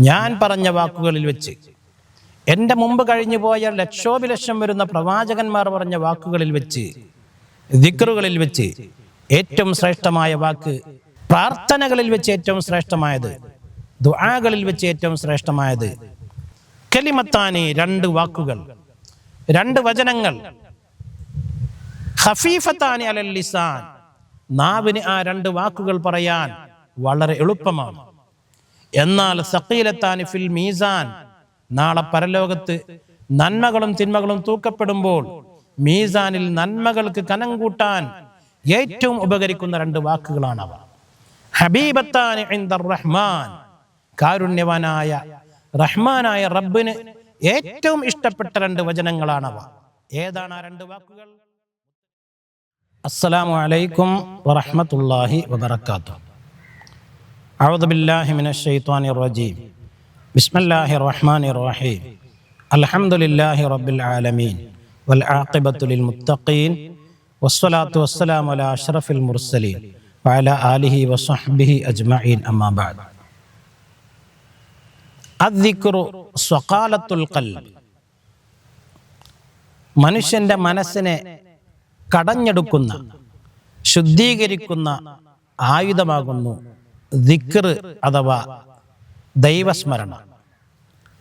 ഞാൻ പറഞ്ഞ വാക്കുകളിൽ വെച്ച്, എൻ്റെ മുമ്പ് കഴിഞ്ഞു പോയ ലക്ഷോപലക്ഷം വരുന്ന പ്രവാചകന്മാർ പറഞ്ഞ വാക്കുകളിൽ വെച്ച്, ദിക്റുകളിൽ വെച്ച് ഏറ്റവും ശ്രേഷ്ഠമായ വാക്ക്, പ്രാർത്ഥനകളിൽ വെച്ച് ഏറ്റവും ശ്രേഷ്ഠമായത്, ദുആകളിൽ വെച്ച് ഏറ്റവും ശ്രേഷ്ഠമായത് കലിമത്താനി, രണ്ട് വാക്കുകൾ, രണ്ട് വചനങ്ങൾ, ഖഫീഫത്താനി അലൽ ലിസാൻ, നാവിന് ആ രണ്ട് വാക്കുകൾ പറയാൻ വളരെ എളുപ്പമാണ്. എന്നാൽ സഖീലത്താനി ഫിൽ മീസാൻ, നാളെ പരലോകത്ത് നന്മകളും തിന്മകളും തൂക്കപ്പെടുമ്പോൾ മീസാനിൽ നന്മകൾക്ക് കനം കൂട്ടാൻ ഏറ്റവും ഉപകരിക്കുന്ന രണ്ട് വാക്കുകളാണവ. ഹബീബത്താനി ഇൻദർ റഹ്മാൻ, കാരുണ്യവാനായ റഹ്മാനായ റബ്ബിന് ഏറ്റവും ഇഷ്ടപ്പെട്ട രണ്ട് വചനങ്ങളാണവ. ഏതാണ് ആ രണ്ട് വാക്കുകൾ? അസ്സലാമു അലൈക്കും വറഹ്മത്തുള്ളാഹി വബറകാതുഹു. അഊദു ബില്ലാഹി മിനശ് ശൈത്വാനിർ റജീം. ബിസ്മില്ലാഹിർ റഹ്മാനിർ റഹീം. അൽഹംദുലില്ലാഹി റബ്ബിൽ ആലമീൻ വൽ ആഖിബത്തു ലിൽ മുത്തഖീൻ വസ്സലാത്തു വസ്സലാമു അലാ അഷ്റഫിൽ മുർസലീൻ വഅലാ ആലിഹി വസ്വഹ്ബിഹി അജ്മഈൻ. അമ്മാ ബഅദ്. അദ്ദിക്റു സ്വഖാലത്തുൽ ഖൽബ്, മനുഷ്യന്റെ മനസ്സിനെ കടഞ്ഞെടുക്കുന്ന, ശുദ്ധീകരിക്കുന്ന ആയുധമാകുന്നു ദിക്ർ അഥവാ ദൈവസ്മരണ.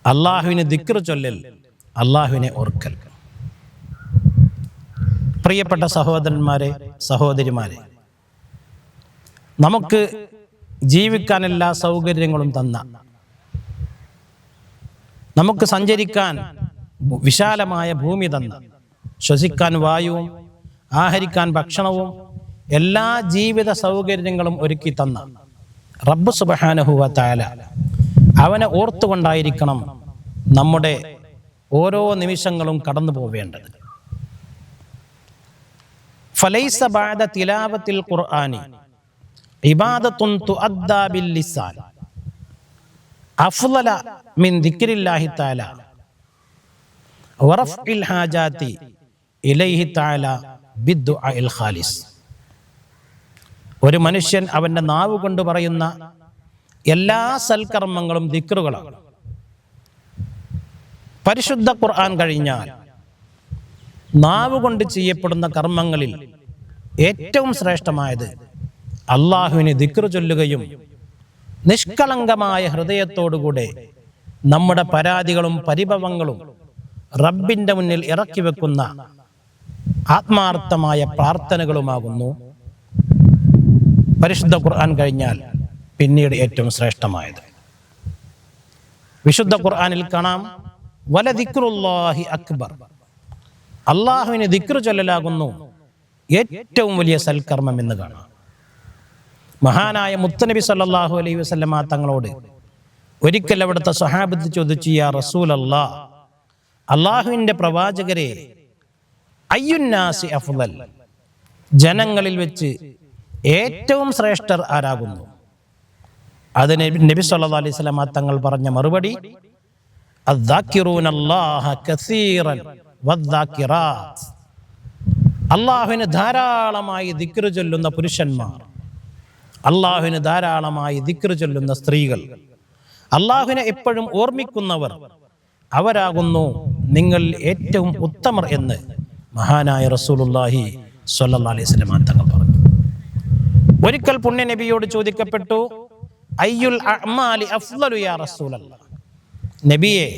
അള്ളാഹുവിന് ദിക്ർ ചൊല്ലൽ, അള്ളാഹുവിനെ ഓർക്കൽ. പ്രിയപ്പെട്ട സഹോദരന്മാരെ, സഹോദരിമാരെ, നമുക്ക് ജീവിക്കാൻ എല്ലാ സൗകര്യങ്ങളും തന്ന, നമുക്ക് സഞ്ചരിക്കാൻ വിശാലമായ ഭൂമി തന്ന, ശ്വസിക്കാൻ വായുവും ആഹരിക്കാൻ ഭക്ഷണവും എല്ലാ ജീവിത സൗകര്യങ്ങളും ഒരുക്കി തന്ന റബ്ബ് സുബ്ഹാനഹു വ തആല, അവനെ ഓർത്തുകൊണ്ടായിരിക്കണം നമ്മുടെ ഓരോ നിമിഷങ്ങളും കടന്നു പോവേണ്ടത്. ഫലൈസ ബഅദ തിലാവത്തിൽ ഖുർആനി ഇബാദത്തുൻ തുഅദ്ദാ ബിൽ ലിസാൻ അഫ്ളല മിൻ ദിക്രില്ലാഹി തആല വറഫ്ഇൽ ഹാജാതി ഇലൈഹി തആല ബിദ്ദുആഇൽ ഖാലിസ്. ഒരു മനുഷ്യൻ അവൻ്റെ നാവ് കൊണ്ട് പറയുന്ന എല്ലാ സൽക്കർമ്മങ്ങളും ദിക്റുകളാണ്. പരിശുദ്ധ ഖുർആൻ കഴിഞ്ഞാൽ നാവ് കൊണ്ട് ചെയ്യപ്പെടുന്ന കർമ്മങ്ങളിൽ ഏറ്റവും ശ്രേഷ്ഠമായത് അള്ളാഹുവിനെ ദിക്ർ ചൊല്ലുകയും നിഷ്കളങ്കമായ ഹൃദയത്തോടുകൂടെ നമ്മുടെ പരാതികളും പരിഭവങ്ങളും റബ്ബിന്റെ മുന്നിൽ ഇറക്കി വെക്കുന്ന ആത്മാർത്ഥമായ പ്രാർത്ഥനകളുമാകുന്നു പരിശുദ്ധ ഖുർആൻ കഴിഞ്ഞാൽ പിന്നീട് ഏറ്റവും ശ്രേഷ്ഠമായത്. വിശുദ്ധ ഖുർആനിൽ കാണാം വലദിക്റുല്ലാഹി അക്ബർ, അള്ളാഹുവിന് ദിക്ർ ചൊല്ലലാകുന്നു ഏറ്റവും വലിയ സൽക്കർമ്മം എന്ന് കാണാം. മഹാനായ മുത്തനബി സല്ലല്ലാഹു അലൈഹി വസല്ലമ തങ്ങളോട് ഒരിക്കൽ അവിടുത്തെ സ്വഹാബത്ത് ചോദിച്ചു, യാ റസൂലല്ലാഹ്, അള്ളാഹുവിൻ്റെ പ്രവാചകരെ, അയ്യുന്നാസി അഫ്ളൽ, ജനങ്ങളിൽ വെച്ച് ഏറ്റവും ശ്രേഷ്ഠർ ആരാകുന്നു? അതിന് നബി സല്ലല്ലാഹു അലൈഹി വസല്ലമ തങ്ങൾ പറഞ്ഞ മറുപടി, അദ്ദാക്കിറൂനല്ലാഹ കസീറൻ വദ്ദാക്കിറാത്ത്, അള്ളാഹുവിന് ധാരാളമായി ദിക്ർ ചൊല്ലുന്ന പുരുഷന്മാർ, അള്ളാഹുവിന് ധാരാളമായി ദിക്ർ ചൊല്ലുന്ന സ്ത്രീകൾ, അള്ളാഹുവിനെ എപ്പോഴും ഓർമ്മിക്കുന്നവർ, അവരാകുന്നു നിങ്ങൾ ഏറ്റവും ഉത്തമർ എന്ന് മഹാനായ റസൂലുള്ളാഹി സ്വല്ലല്ലാഹു അലൈഹി വസല്ലം തങ്ങൾ പറഞ്ഞു. ഒരിക്കൽ പുണ്യ നബിയോട് ചോദിക്കപ്പെട്ടു, അയ്യുൽ അഅ്മാലി അഫ്ളലു യാ റസൂലല്ലാഹ്, നബിയെ,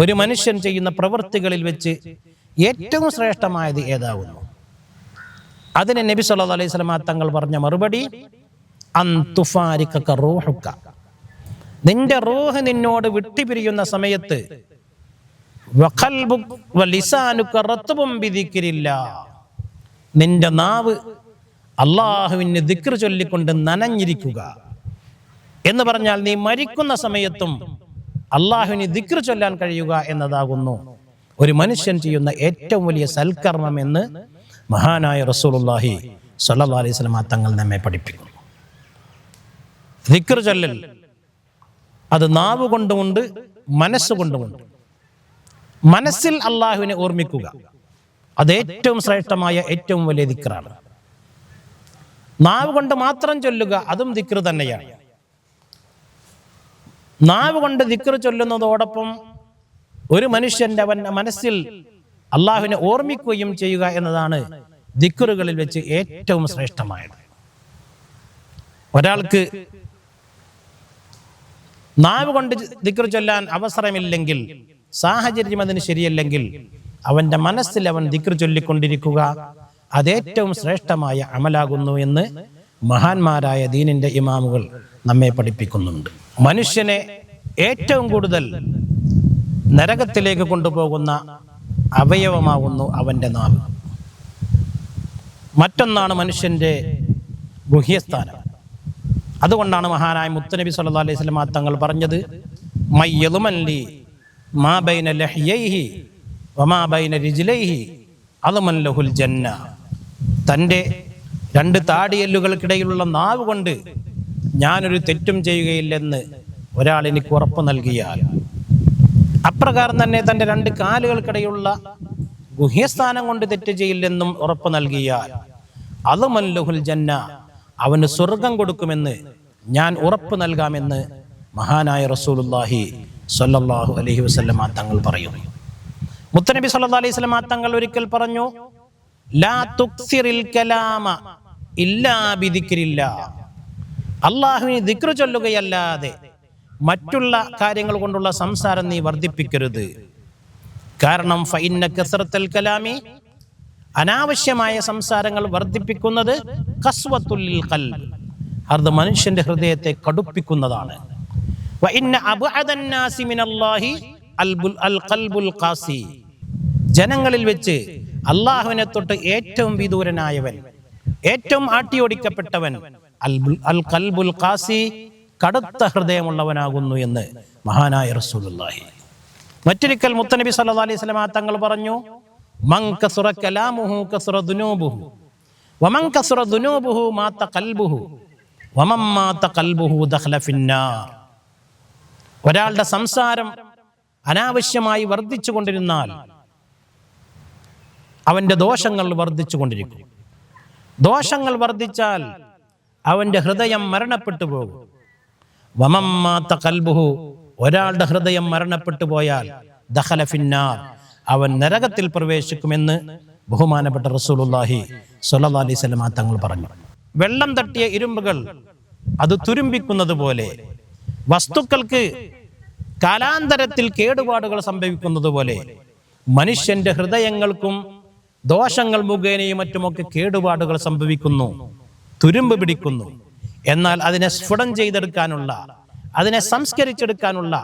ഒരു മനുഷ്യൻ ചെയ്യുന്ന പ്രവൃത്തികളിൽ വെച്ച് ഏറ്റവും ശ്രേഷ്ഠമായത് ഏതാകുന്നു? അതിന് നബി സല്ലല്ലാഹു അലൈഹി വസല്ലം തങ്ങൾ പറഞ്ഞ മറുപടി, അൻ തുഫാരിക റൂഹുക, നിന്റെ റൂഹ് നിന്നോട് വിട്ടുപിരിയുന്ന സമയത്ത് വഖൽബുക വലിസാനുക റത്ബും ബിദിക്രില്ലാഹ്, നിന്റെ നാവ് അള്ളാഹുവിന് ദിക്ർ ചൊല്ലിക്കൊണ്ട് നനഞ്ഞിരിക്കുക എന്ന് പറഞ്ഞാൽ നീ മരിക്കുന്ന സമയത്തും അള്ളാഹുവിന് ദിക്ർ ചൊല്ലാൻ കഴിയുക എന്നതാകുന്നു ഒരു മനുഷ്യൻ ചെയ്യുന്ന ഏറ്റവും വലിയ സൽക്കർമ്മം എന്ന് മഹാനായ റസൂലുള്ളാഹി സ്വല്ലല്ലാഹു അലൈഹി വസല്ലം തങ്ങൾ നമ്മെ പഠിപ്പിക്കുന്നു. ദിക്ർ ചൊല്ലൽ അത് നാവ് കൊണ്ടുമുണ്ട്, മനസ്സുകൊണ്ടുമുണ്ട്. മനസ്സിൽ അള്ളാഹുവിനെ ഓർമ്മിക്കുക അത് ഏറ്റവും ശ്രേഷ്ഠമായ ഏറ്റവും വലിയ ദിക്റാണ്. നാവ് കൊണ്ട് മാത്രം ചൊല്ലുക അതും ദിക്ർ തന്നെയാണ്. നാവ് കൊണ്ട് ദിക്ർ ചൊല്ലുന്നതോടൊപ്പം ഒരു മനുഷ്യന്റെ അവന്റെ മനസ്സിൽ അള്ളാഹുവിനെ ഓർമ്മിക്കുകയും ചെയ്യുക എന്നതാണ് ദിക്റുകളിൽ വെച്ച് ഏറ്റവും ശ്രേഷ്ഠമായത്. ഒരാൾക്ക് നാവ് കൊണ്ട് ദിക്ർ ചൊല്ലാൻ അവസരമില്ലെങ്കിൽ, സാഹചര്യം അതിന് ശരിയല്ലെങ്കിൽ, അവന്റെ മനസ്സിൽ അവൻ ദിക്ർ ചൊല്ലിക്കൊണ്ടിരിക്കുക അതേറ്റവും ശ്രേഷ്ഠമായ അമലാകുന്നു എന്ന് മഹാന്മാരായ ദീനിന്റെ ഇമാമുകൾ നമ്മെ പഠിപ്പിക്കുന്നുണ്ട്. മനുഷ്യനെ ഏറ്റവും കൂടുതൽ നരകത്തിലേക്ക് കൊണ്ടുപോകുന്ന അവയവമാകുന്നു അവന്റെ നാവ്. മറ്റൊന്നാണ് മനുഷ്യന്റെ ഗുഹ്യസ്ഥാനം. അതുകൊണ്ടാണ് മഹാനായ മുത്തുനബി സല്ലല്ലാഹു അലൈഹി വസല്ലം തങ്ങൾ പറഞ്ഞത്, മയ്യളുമല്ലി മാ ബൈന ലഹ്യൈഹി വമാ ബൈന റിജ്ലൈഹി അദ്മൻ ലഹുൽ ജന്ന. തൻ്റെ രണ്ട് താടിയെല്ലുകൾക്കിടയിലുള്ള നാവ് കൊണ്ട് ഞാനൊരു തെറ്റും ചെയ്യുകയില്ലെന്ന് ഒരാൾ എനിക്ക് ഉറപ്പ് നൽകിയാൽ, അപ്രകാരം തന്നെ തൻ്റെ രണ്ട് കാലുകൾക്കിടയിലുള്ള ഗുഹ്യസ്ഥാനം കൊണ്ട് തെറ്റ് ചെയ്യില്ലെന്നും ഉറപ്പ് നൽകിയാൽ അദ്മൻ ലഹുൽ ജന്ന, അവന് സ്വർഗം കൊടുക്കുമെന്ന് ഞാൻ ഉറപ്പ് നൽകാമെന്ന് മഹാനായ റസൂലുള്ളാഹി സ്വല്ലല്ലാഹു അലൈഹി വസല്ലം തങ്ങൾ പറയുന്നു. മുത്തനബി സല്ലല്ലാഹു അലൈഹി വസല്ലം തങ്ങൾ ഒരിക്കൽ പറഞ്ഞു, ലാ തുക്സിറിൽ കലാമ ഇല്ലാ ബിദിക്രില്ലാ. അല്ലാഹുവിനെ ദിക്ർ ചൊല്ലുകയല്ലാതെ മറ്റുള്ള കാര്യങ്ങൾ കൊണ്ടുള്ള സംസാരം നീ വർദ്ധിപ്പിക്കരുത്. കാരണം ഫഇന്ന കസ്റത്തൽ കലാമി, അനാവശ്യമായ സംസാരങ്ങൾ വർദ്ധിപ്പിക്കുന്നത് ഖസ്വത്തുൽ ഖൽബ്, അത് മനുഷ്യന്റെ ഹൃദയത്തെ കടുപ്പിക്കുന്നതാണ്. വഇന്ന അബ്അദൻ നാസി മിനല്ലാഹി അൽ ഖൽബുൽ ഖാസി, ജനങ്ങളിൽ വെച്ച് അല്ലാഹുവിനെ തൊട്ട് ഏറ്റവും വിദൂരനായവൻ, ഏറ്റവും ആട്ടിയോടിക്കപ്പെട്ടവൻ അൽ ഖൽബുൽ ഖാസി, കടുത്ത ഹൃദയമുള്ളവനാകുന്നു എന്ന് മഹാനായ റസൂലുള്ളാഹി. മറ്റൊരിക്കൽ മുത്തനബി സല്ലല്ലാഹു അലൈഹി വസല്ലം തങ്ങൾ പറഞ്ഞു, മൻ കസറ കലാമുഹു കസറ ദുനൂബുഹു വമൻ കസറ ദുനൂബുഹു മാത ഖൽബുഹു വമൻ മാത ഖൽബുഹു ദഖല ഫിന്നാർ. ഒരാളുടെ സംസാരം അനാവശ്യമായി വർദ്ധിച്ചു കൊണ്ടിരുന്നാൽ അവന്റെ ദോഷങ്ങൾ വർദ്ധിച്ചു കൊണ്ടിരിക്കും. ദോഷങ്ങൾ വർദ്ധിച്ചാൽ അവന്റെ ഹൃദയം മരണപ്പെട്ടു പോകും. വമൻ മാത ഖൽബുഹു, ഒരാളുടെ ഹൃദയം മരണപ്പെട്ടു പോയാൽ ദഖല ഫിന്നാർ, അവൻ നരകത്തിൽ പ്രവേശിക്കുമെന്ന് ബഹുമാനപ്പെട്ട റസൂലുള്ളാഹി സ്വല്ലല്ലാഹു അലൈഹി വസല്ലം തങ്ങൾ പറഞ്ഞു. വെള്ളം തട്ടിയ ഇരുമ്പുകൾ അത് തുരുമ്പിക്കുന്നത് പോലെ, വസ്തുക്കൾക്ക് കാലാന്തരത്തിൽ കേടുപാടുകൾ സംഭവിക്കുന്നത് പോലെ, മനുഷ്യന്റെ ഹൃദയങ്ങൾക്കും ദോഷങ്ങൾ മുഖേനയും മറ്റുമൊക്കെ കേടുപാടുകൾ സംഭവിക്കുന്നു, തുരുമ്പ് പിടിക്കുന്നു. എന്നാൽ അതിനെ സ്ഫുടം ചെയ്തെടുക്കാനുള്ള, അതിനെ സംസ്കരിച്ചെടുക്കാനുള്ള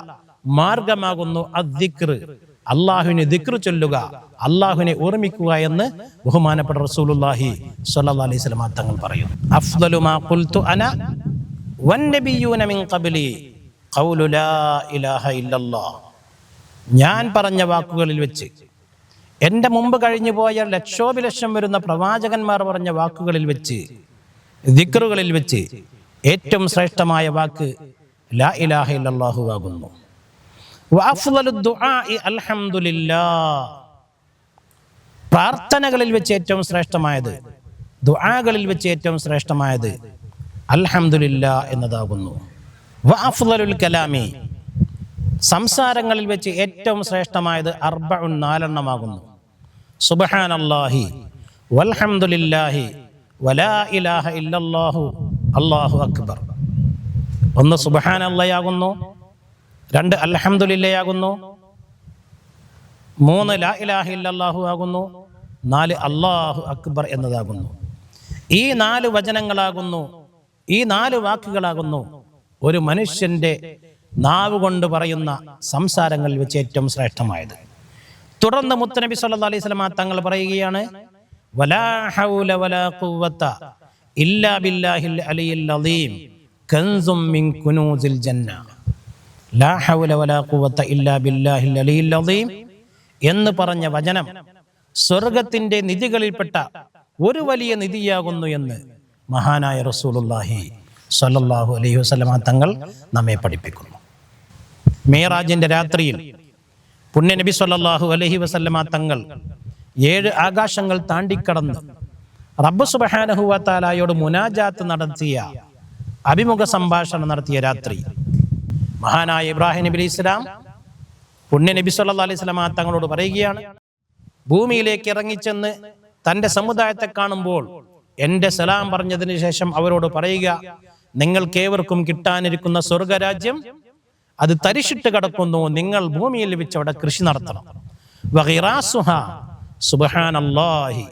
മാർഗമാകുന്നു അദ്ദിക്ർ, അള്ളാഹുവിനെ ദിക്ർ ചൊല്ലുക, അള്ളാഹുവിനെ ഓർമ്മിക്കുക എന്ന് ബഹുമാനപ്പെട്ട റസൂലുള്ളാഹി സ്വല്ലല്ലാഹു അലൈഹി വസല്ലം തങ്ങൾ പറയും. അഫ്ദലു മാ ഖുൽതു അന വന്നബിയ്യൂന മിൻ ഖബ്ലി ഖൗലു ലാ ഇലാഹ ഇല്ലല്ലാഹ്. ഞാൻ പറഞ്ഞ വാക്കുകളിൽ വെച്ച്, എൻ്റെ മുമ്പ് കഴിഞ്ഞു പോയ ലക്ഷോപലക്ഷം വരുന്ന പ്രവാചകന്മാർ പറഞ്ഞ വാക്കുകളിൽ വെച്ച്, ദിക്റുകളിൽ വെച്ച് ഏറ്റവും ശ്രേഷ്ഠമായ വാക്ക് ലാ ഇലാഹ ഇല്ലല്ലാഹു ആകുന്നു. വഅഫ്ളലു ദുആഇ അൽഹംദുലില്ലാഹ്. പ്രാർത്ഥനകളിൽ വെച്ച് ഏറ്റവും ശ്രേഷ്ഠമായത്, ദുആകളിൽ വെച്ച് ഏറ്റവും ശ്രേഷ്ഠമായത് അൽഹംദുലില്ലാഹ് എന്നതാകുന്നു. വഅഫ്ളലുൽ കലാമി, സംസാരങ്ങളിൽ വെച്ച് ഏറ്റവും ശ്രേഷ്ഠമായത് അർബഉൻ, നാലെണ്ണമാകുന്നു. സുബ്ഹാനല്ലാഹി വൽഹംദുലില്ലാഹി വലാ ഇലാഹ ഇല്ലല്ലാഹു അല്ലാഹു അക്ബർ. ഒന്ന് സുബ്ഹാനല്ലാഹയാകുന്നു, രണ്ട് അൽഹംദുലില്ലയാകുന്നു, മൂന്ന് ലാ ഇലാഹ ഇല്ലല്ലാഹു ആകുന്നു, നാല് അല്ലാഹു അക്ബർ എന്നതാകുന്നു. ഈ നാല് വചനങ്ങളാകുന്നു, ഈ നാല് വാക്കുകളാകുന്നു ഒരു മനുഷ്യന്റെ നാവ് കൊണ്ട് പറയുന്ന സംസാരങ്ങളിൽ വെച്ച് ഏറ്റവും ശ്രേഷ്ഠമായത്. തുടർന്ന് മുത്തനബി സല്ലല്ലാഹു അലൈഹി വസല്ലം തങ്ങൾ പറയുകയാണ്, വലാ ഹൗല വലാ ഖുവത ഇല്ലാ ബില്ലാഹിൽ അലിയിൽ അളീം കൻസും മിൻ കുനൂസിൽ ജന്ന. ലാ ഹൗല വലാ ഖുവത ഇല്ലാ ബില്ലാഹിൽ അലിയിൽ അളീം എന്ന് പറഞ്ഞ വചനം സ്വർഗത്തിന്റെ നിധികളിൽപ്പെട്ട ഒരു വലിയ നിധിയാകുന്നു എന്ന് മഹാനായ റസൂലുള്ളാഹി സ്വല്ലല്ലാഹു അലൈഹി വസല്ലം തങ്ങൾ നമ്മെ പഠിപ്പിക്കുന്നു. മിഅ്റാജിന്റെ രാത്രിയിൽ പുണ്യനബി സ്വല്ലല്ലാഹു അലൈഹി വസല്ലം തങ്ങൾ 7 ആകാശങ്ങൾ താണ്ടിക്കടന്ന് റബ്ബ് സുബ്ഹാനഹു വ തആലയോട് മുനാജാത്ത് നടത്തിയ, അഭിമുഖ സംഭാഷണം നടത്തിയ രാത്രി. മഹാനായ ഇബ്രാഹിം നബി അലൈഹി സ്വലാം പുണ്യ നബി സല്ലല്ലാഹു അലൈഹി വസല്ലം തങ്ങളോട് പറയുകയാണ്, ഭൂമിയിലേക്ക് ഇറങ്ങിച്ചെന്ന് തൻ്റെ സമുദായത്തെ കാണുമ്പോൾ എൻ്റെ സലാം പറഞ്ഞതിന് ശേഷം അവരോട് പറയുക, നിങ്ങൾക്കേവർക്കും കിട്ടാനിരിക്കുന്ന സ്വർഗരാജ്യം അത് തരിശിട്ട് കിടക്കുന്നു, നിങ്ങൾ ഭൂമിയിൽ വെച്ച് അവിടെ കൃഷി നടത്തണം. വഗിറാസുഹാ സുബ്ഹാനല്ലാഹി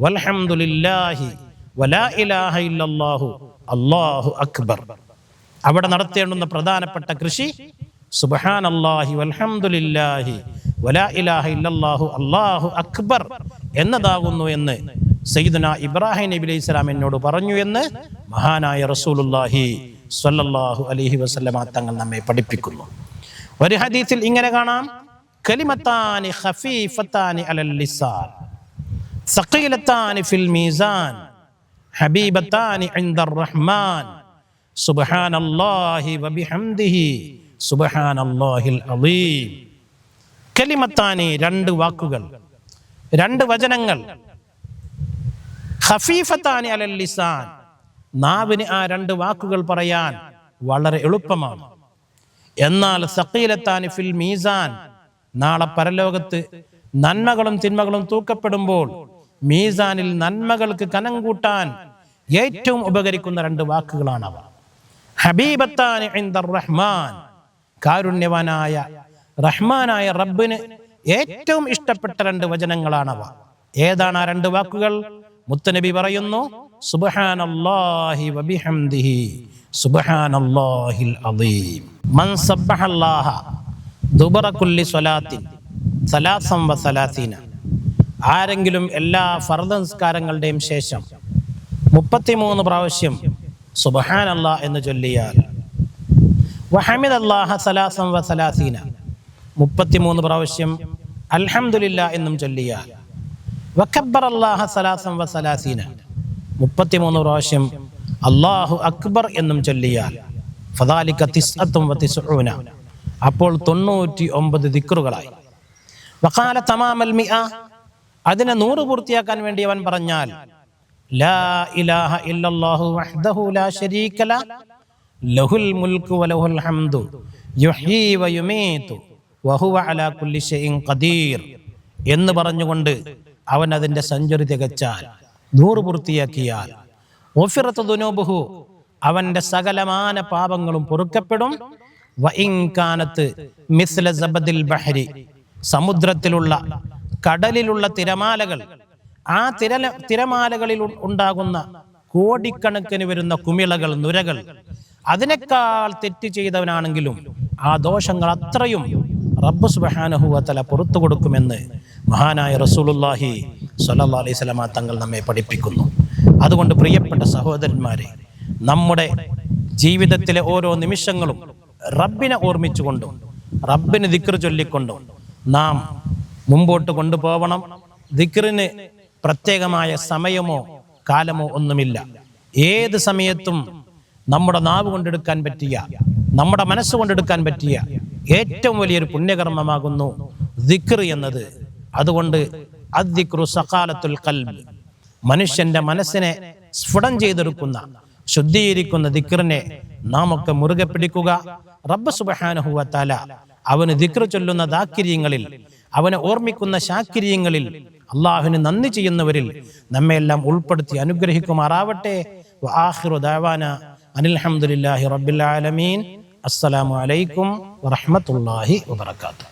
വൽഹംദുലില്ലാഹി വലാ ഇലാഹ ഇല്ലല്ലാഹു അല്ലാഹു അക്ബർ. അവിടെ നടത്തേണ്ടുന്ന പ്രധാനപ്പെട്ട കൃഷി സുബ്ഹാനല്ലാഹി വൽഹംദുലില്ലാഹി വലാ ഇലാഹ ഇല്ലല്ലാഹു അല്ലാഹു അക്ബർ എന്നതാകുന്നു എന്ന് സയ്യിദുനാ ഇബ്രാഹിം നബി അലൈഹി സ്വലാം എന്നോട് പറഞ്ഞു എന്ന് മഹാനായ റസൂലുള്ളാഹി സ്വല്ലല്ലാഹു അലൈഹി വസല്ലമ തങ്ങൾ നമ്മെ പഠിപ്പിക്കുന്നു. ഒരു ഹദീസിൽ ഇങ്ങനെ കാണാം, കലിമത്താനി ഖഫീഫത്താനി അലൽ ലിസാൻ സഖീലത്താനി ഫിൽ മീസാൻ ഹബീബത്താനി ഇൻദർ റഹ്മാൻ സുബ്ഹാനല്ലാഹി വബിഹംദിഹി സുബ്ഹാനല്ലാഹിൽ അളീം. കലിമത്താനി, രണ്ട് വാക്കുകൾ, രണ്ട് വചനങ്ങൾ, ഖഫീഫത്താനി അലൽ ലിസാൻ, നാവിന് ആ രണ്ട് വാക്കുകൾ പറയാൻ വളരെ എളുപ്പമാണ്. എന്നാൽ സഖീലത്താനി ഫിൽ മീസാൻ, നാളെ പരലോകത്ത് നന്മകളും തിന്മകളും തൂക്കപ്പെടുമ്പോൾ മീസാനിൽ നന്മകൾക്ക് കനം കൂട്ടാൻ ഏറ്റവും ഉപകരിക്കുന്ന രണ്ട് വാക്കുകളാണവ. ഹബീബത്താനി ഇൻദർ റഹ്മാൻ, കാരുണ്യവാനായ റഹ്മാനായ റബ്ബിന് ഏറ്റവും ഇഷ്ടപ്പെട്ട രണ്ട് വചനങ്ങളാണവ. ഏതാണ് ആ രണ്ട് വാക്കുകൾ? മുത്തനബി പറയുന്നു, സുബ്ഹാനല്ലാഹി വബിഹംദിഹി സുബ്ഹാനല്ലാഹിൽ അളീം. മൻ സബ്ബഹല്ലാഹ ദുബറ കുല്ലി സ്വലാത്തിൻ സലാസം വസലാസീന, ആരെങ്കിലും എല്ലാ ഫർദ് നിസ്കാരങ്ങളുടെയും ശേഷം 33 പ്രാവശ്യം സുബ്ഹാനല്ലാഹ് എന്ന് ചൊല്ലിയാൽ, വഹമിദല്ലാഹ സലാസം വസലാസീന, 33 പ്രാവശ്യം അൽഹംദുലില്ലാഹ് എന്നും ചൊല്ലിയാൽ, വകബ്ബറല്ലാഹ സലാസം വസലാസീന, 33 പ്രാവശ്യം അല്ലാഹു അക്ബർ എന്നും ചൊല്ലിയാൽ, ഫദാലിക തിസ്അത്തും വതിസ്ഊന, അപ്പോൾ 99 ദിക്റുകളായി. വഖാല തമാമൽ മിഅ, അതിനെ 100 പൂർത്തിയാക്കാൻ വേണ്ടി അവൻ പറഞ്ഞാൽ, ലാ ഇലാഹ ഇല്ലല്ലാഹു വഹ്ദഹു ലാ ശരീക ലഹു ലഹുൽ മുൽക്കു വലഹുൽ ഹംദു യുഹ്യീ വയുമീതു വഹുവ അലാ കുല്ലി ഷൈഇൻ ഖദീർ എന്ന് പറഞ്ഞുകൊണ്ട് അവൻ അതിൻ്റെ സെഞ്ചുറി തികച്ചാൽ, 100 പൂർത്തിയാക്കിയാൽ, ഗുഫിറത ദുനൂബുഹു, അവൻ്റെ സകലമാന പാപങ്ങളും പൊറുക്കപ്പെടും. വഇൻ കാനത്ത് മിസ്ല സബദിൽ ബഹരി, സമുദ്രത്തിലുള്ള കടലിലുള്ള തിരമാലകൾ, ആ തിരമാലകളിൽ ഉണ്ടാകുന്ന കോടിക്കണക്കിന് വരുന്ന കുമിളകൾ, നുരകൾ, അതിനേക്കാൾ തെറ്റ് ചെയ്തവനാണെങ്കിലും ആ ദോഷങ്ങൾ അത്രയും റബ്ബ് സുബ്ഹാനഹു വ തആല പുറത്തു കൊടുക്കുമെന്ന് മഹാനായ റസൂലുള്ളാഹി സ്വല്ലല്ലാഹു അലൈഹി വസല്ലമ തങ്ങൾ നമ്മെ പഠിപ്പിക്കുന്നു. അതുകൊണ്ട് പ്രിയപ്പെട്ട സഹോദരന്മാരെ, നമ്മുടെ ജീവിതത്തിലെ ഓരോ നിമിഷങ്ങളും റബ്ബിനെ ഓർമ്മിച്ചുകൊണ്ടും റബ്ബിന് ദിക്ർ ചൊല്ലിക്കൊണ്ടും നാം മുമ്പോട്ട് കൊണ്ടുപോകണം. ദിക്റിന് പ്രത്യേകമായ സമയമോ കാലമോ ഒന്നുമില്ല. ഏത് സമയത്തും നമ്മുടെ നാവ് കൊണ്ടെടുക്കാൻ പറ്റിയ, നമ്മുടെ മനസ്സ് കൊണ്ടെടുക്കാൻ പറ്റിയ ഏറ്റവും വലിയൊരു പുണ്യകർമ്മമാകുന്നു ദിക്ർ എന്നത്. അതുകൊണ്ട് അദ്ദിക്റു സഖാലത്തുൽ ഖൽബ്, മനുഷ്യന്റെ മനസ്സിനെ സ്ഫുടം ചെയ്തെടുക്കുന്ന, ശുദ്ധീകരിക്കുന്ന ദിക്റിനെ നാം ഒക്കെ മുറുകെ പിടിക്കുക. റബ്ബ് സുബ്ഹാനഹു വ തആല അവന് ദിക്ർ ചൊല്ലുന്ന ദാക്കിര്യങ്ങളിൽ, അവനെ ഓർമ്മിക്കുന്ന ശാക്കിര്യങ്ങളിൽ, അള്ളാഹുവിന് നന്ദി ചെയ്യുന്നവരിൽ നമ്മെല്ലാം ഉൾപ്പെടുത്തി അനുഗ്രഹിക്കുമാറാവട്ടെ. വആഖിറു ദഅവാന അനിൽ ഹംദുലില്ലാഹി റബ്ബിൽ ആലമീൻ. അസ്സലാമു അലൈക്കും വറഹ്മത്തുള്ളാഹി വബറകാതുഹു.